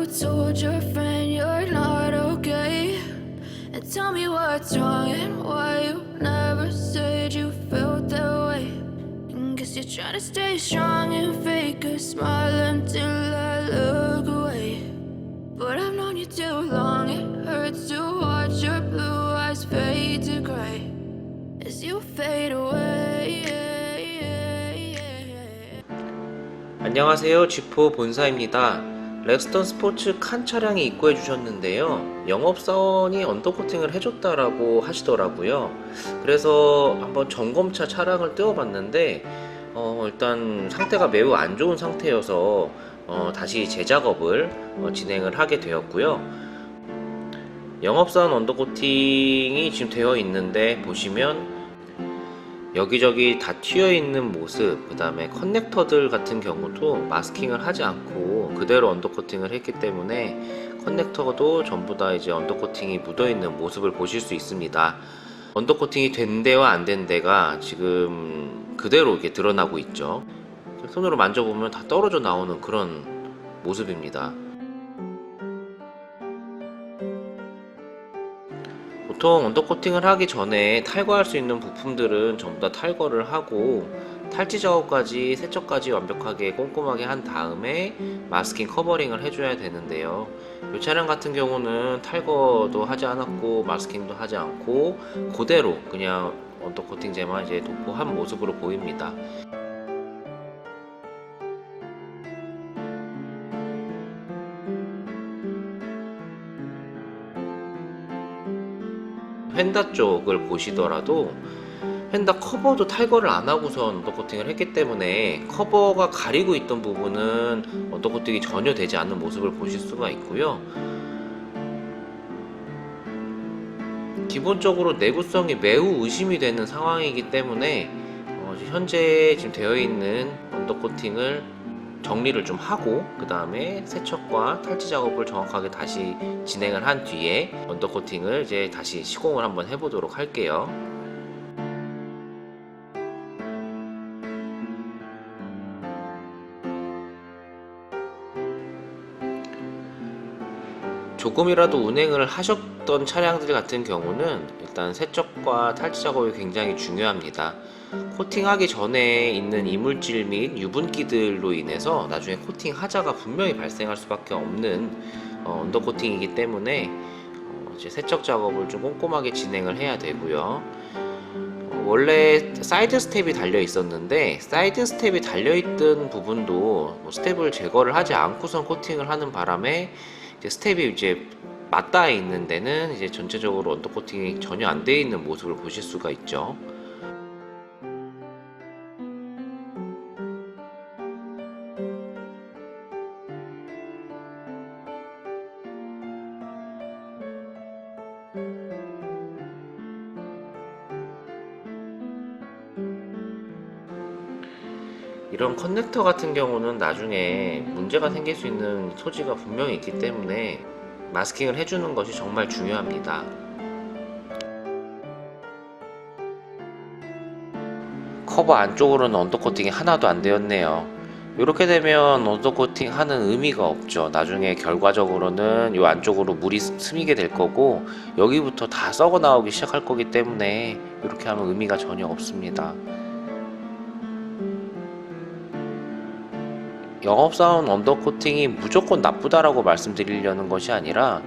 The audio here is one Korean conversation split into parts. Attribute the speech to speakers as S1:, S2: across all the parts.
S1: told your friend you're not okay? And tell me what's wrong and why you never said you felt that way. And guess you're trying to stay strong and fake a smile until I look away. But I've known you too long, it hurts to watch your blue eyes fade to gray as you fade away.
S2: 안녕하세요, 쥐포 본사입니다. 렉스턴 스포츠 칸 차량이 입고해 주셨는데요, 영업사원이 언더코팅을 해줬다라고 하시더라고요. 그래서 한번 점검차 차량을 떼어봤는데 일단 상태가 매우 안 좋은 상태여서 다시 재작업을 진행을 하게 되었고요. 영업사원 언더코팅이 지금 되어 있는데 보시면 여기저기 다 튀어 있는 모습, 그 다음에 커넥터들 같은 경우도 마스킹을 하지 않고 그대로 언더코팅을 했기 때문에 커넥터도 전부 다 이제 언더코팅이 묻어 있는 모습을 보실 수 있습니다. 언더코팅이 된 데와 안 된 데가 지금 그대로 이렇게 드러나고 있죠. 손으로 만져보면 다 떨어져 나오는 그런 모습입니다. 보통 언더코팅을 하기 전에 탈거할 수 있는 부품들은 전부 다 탈거를 하고 탈지 작업까지, 세척까지 완벽하게 꼼꼼하게 한 다음에 마스킹 커버링을 해줘야 되는데요, 이 차량 같은 경우는 탈거도 하지 않았고 마스킹도 하지 않고 그대로 그냥 언더코팅제만 이제 도포한 모습으로 보입니다. 휀다 쪽을 보시더라도 휀다 커버도 탈거를 안 하고서 언더코팅을 했기 때문에 커버가 가리고 있던 부분은 언더코팅이 전혀 되지 않는 모습을 보실 수가 있고요. 기본적으로 내구성이 매우 의심이 되는 상황이기 때문에 현재 지금 되어 있는 언더코팅을 정리를 좀 하고 그 다음에 세척과 탈지 작업을 정확하게 다시 진행을 한 뒤에 언더코팅을 이제 다시 시공을 한번 해보도록 할게요. 조금이라도 운행을 하셨던 차량들 같은 경우는 일단 세척과 탈지 작업이 굉장히 중요합니다. 코팅하기 전에 있는 이물질 및 유분기들로 인해서 나중에 코팅 하자가 분명히 발생할 수밖에 없는 언더코팅이기 때문에 이제 세척 작업을 좀 꼼꼼하게 진행을 해야 되고요. 원래 사이드 스텝이 달려 있었는데 사이드 스텝이 달려 있던 부분도 스텝을 제거를 하지 않고선 코팅을 하는 바람에 이제 스텝이 이제 맞닿아 있는 데는 이제 전체적으로 언더코팅이 전혀 안 되어 있는 모습을 보실 수가 있죠. 이런 커넥터 같은 경우는 나중에 문제가 생길 수 있는 소지가 분명히 있기 때문에 마스킹을 해주는 것이 정말 중요합니다. 커버 안쪽으로는 언더코팅이 하나도 안 되었네요. 이렇게 되면 언더코팅 하는 의미가 없죠. 나중에 결과적으로는 이 안쪽으로 물이 스미게 될 거고 여기부터 다 썩어 나오기 시작할 거기 때문에 이렇게 하면 의미가 전혀 없습니다. 영업사원 언더코팅이 무조건 나쁘다라고 말씀드리려는 것이 아니라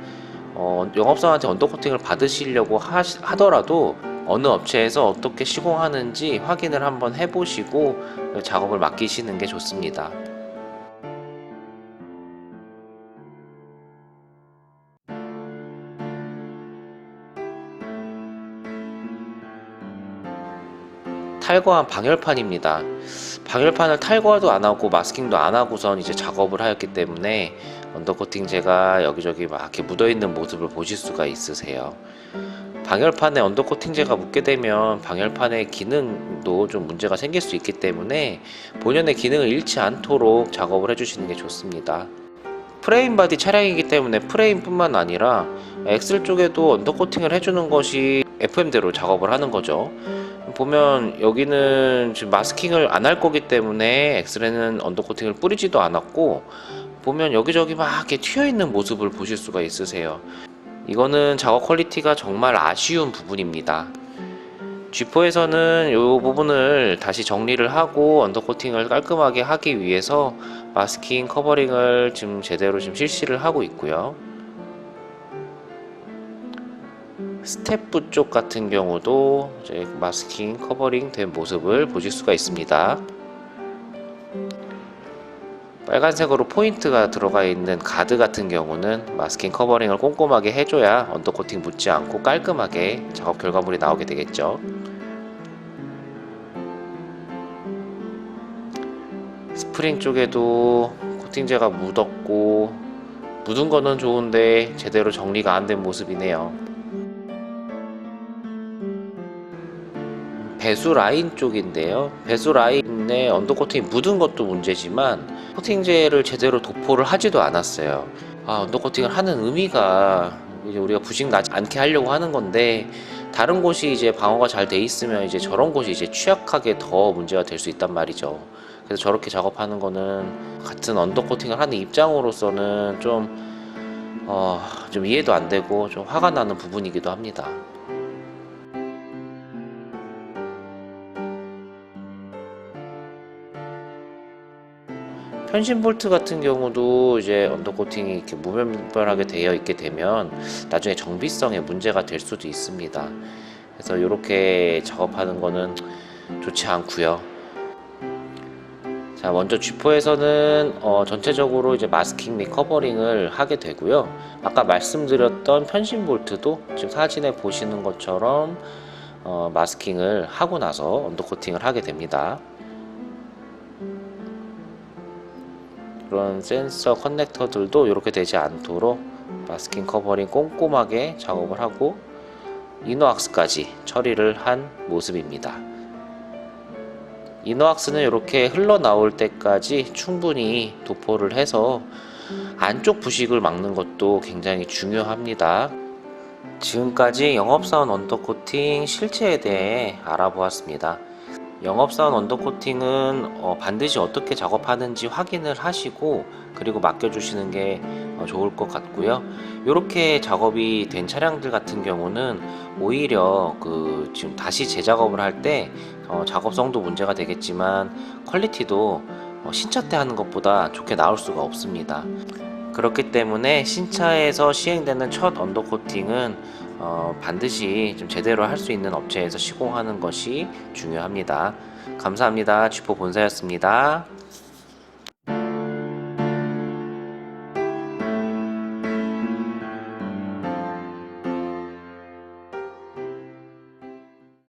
S2: 영업사원한테 언더코팅을 받으시려고 하더라도 어느 업체에서 어떻게 시공하는지 확인을 한번 해보시고 작업을 맡기시는 게 좋습니다. 탈거한 방열판입니다. 방열판을 탈거도 안 하고 마스킹도 안 하고선 이제 작업을 하였기 때문에 언더코팅제가 여기저기 막 이렇게 묻어 있는 모습을 보실 수가 있으세요. 방열판에 언더코팅제가 묻게 되면 방열판의 기능도 좀 문제가 생길 수 있기 때문에 본연의 기능을 잃지 않도록 작업을 해주시는 게 좋습니다. 프레임 바디 차량이기 때문에 프레임뿐만 아니라 엑셀 쪽에도 언더코팅을 해주는 것이 FM대로 작업을 하는 거죠. 보면 여기는 지금 마스킹을 안 할 거기 때문에 엑셀에는 언더코팅을 뿌리지도 않았고 보면 여기저기 막 이렇게 튀어있는 모습을 보실 수가 있으세요. 이거는 작업 퀄리티가 정말 아쉬운 부분입니다. G4에서는 이 부분을 다시 정리를 하고 언더코팅을 깔끔하게 하기 위해서 마스킹 커버링을 지금 제대로 실시를 하고 있고요. 스텝부 쪽 같은 경우도 이제 마스킹 커버링 된 모습을 보실 수가 있습니다. 빨간색으로 포인트가 들어가 있는 가드 같은 경우는 마스킹 커버링을 꼼꼼하게 해줘야 언더코팅 묻지 않고 깔끔하게 작업 결과물이 나오게 되겠죠. 스프링 쪽에도 코팅제가 묻었고, 묻은 거는 좋은데 제대로 정리가 안 된 모습이네요. 배수 라인 쪽인데요. 배수 라인에 언더코팅이 묻은 것도 문제지만 코팅제를 제대로 도포를 하지도 않았어요. 언더코팅을 하는 의미가 이제 우리가 부식 나지 않게 하려고 하는 건데, 다른 곳이 이제 방어가 잘 돼 있으면 이제 저런 곳이 이제 취약하게 더 문제가 될 수 있단 말이죠. 그래서 저렇게 작업하는 거는 같은 언더코팅을 하는 입장으로서는 좀 이해도 안 되고 좀 화가 나는 부분이기도 합니다. 편심 볼트 같은 경우도 이제 언더코팅이 이렇게 무분별하게 되어 있게 되면 나중에 정비성에 문제가 될 수도 있습니다. 그래서 이렇게 작업하는 거는 좋지 않고요. 자, 먼저 G4에서는 전체적으로 이제 마스킹 및 커버링을 하게 되고요. 아까 말씀드렸던 편심 볼트도 지금 사진에 보시는 것처럼 마스킹을 하고 나서 언더코팅을 하게 됩니다. 그런 센서 커넥터들도 이렇게 되지 않도록 마스킹 커버링 꼼꼼하게 작업을 하고 이너왁스까지 처리를 한 모습입니다. 이너왁스는 이렇게 흘러나올 때까지 충분히 도포를 해서 안쪽 부식을 막는 것도 굉장히 중요합니다. 지금까지 영업사원 언더코팅 실체에 대해 알아보았습니다. 영업사원 언더코팅은 반드시 어떻게 작업하는지 확인을 하시고 그리고 맡겨주시는 게 좋을 것 같고요. 이렇게 작업이 된 차량들 같은 경우는 오히려 지금 다시 재작업을 할 때 작업성도 문제가 되겠지만 퀄리티도 신차 때 하는 것보다 좋게 나올 수가 없습니다. 그렇기 때문에 신차에서 시행되는 첫 언더코팅은 반드시 좀 제대로 할 수 있는 업체에서 시공하는 것이 중요합니다. 감사합니다. G4 본사였습니다.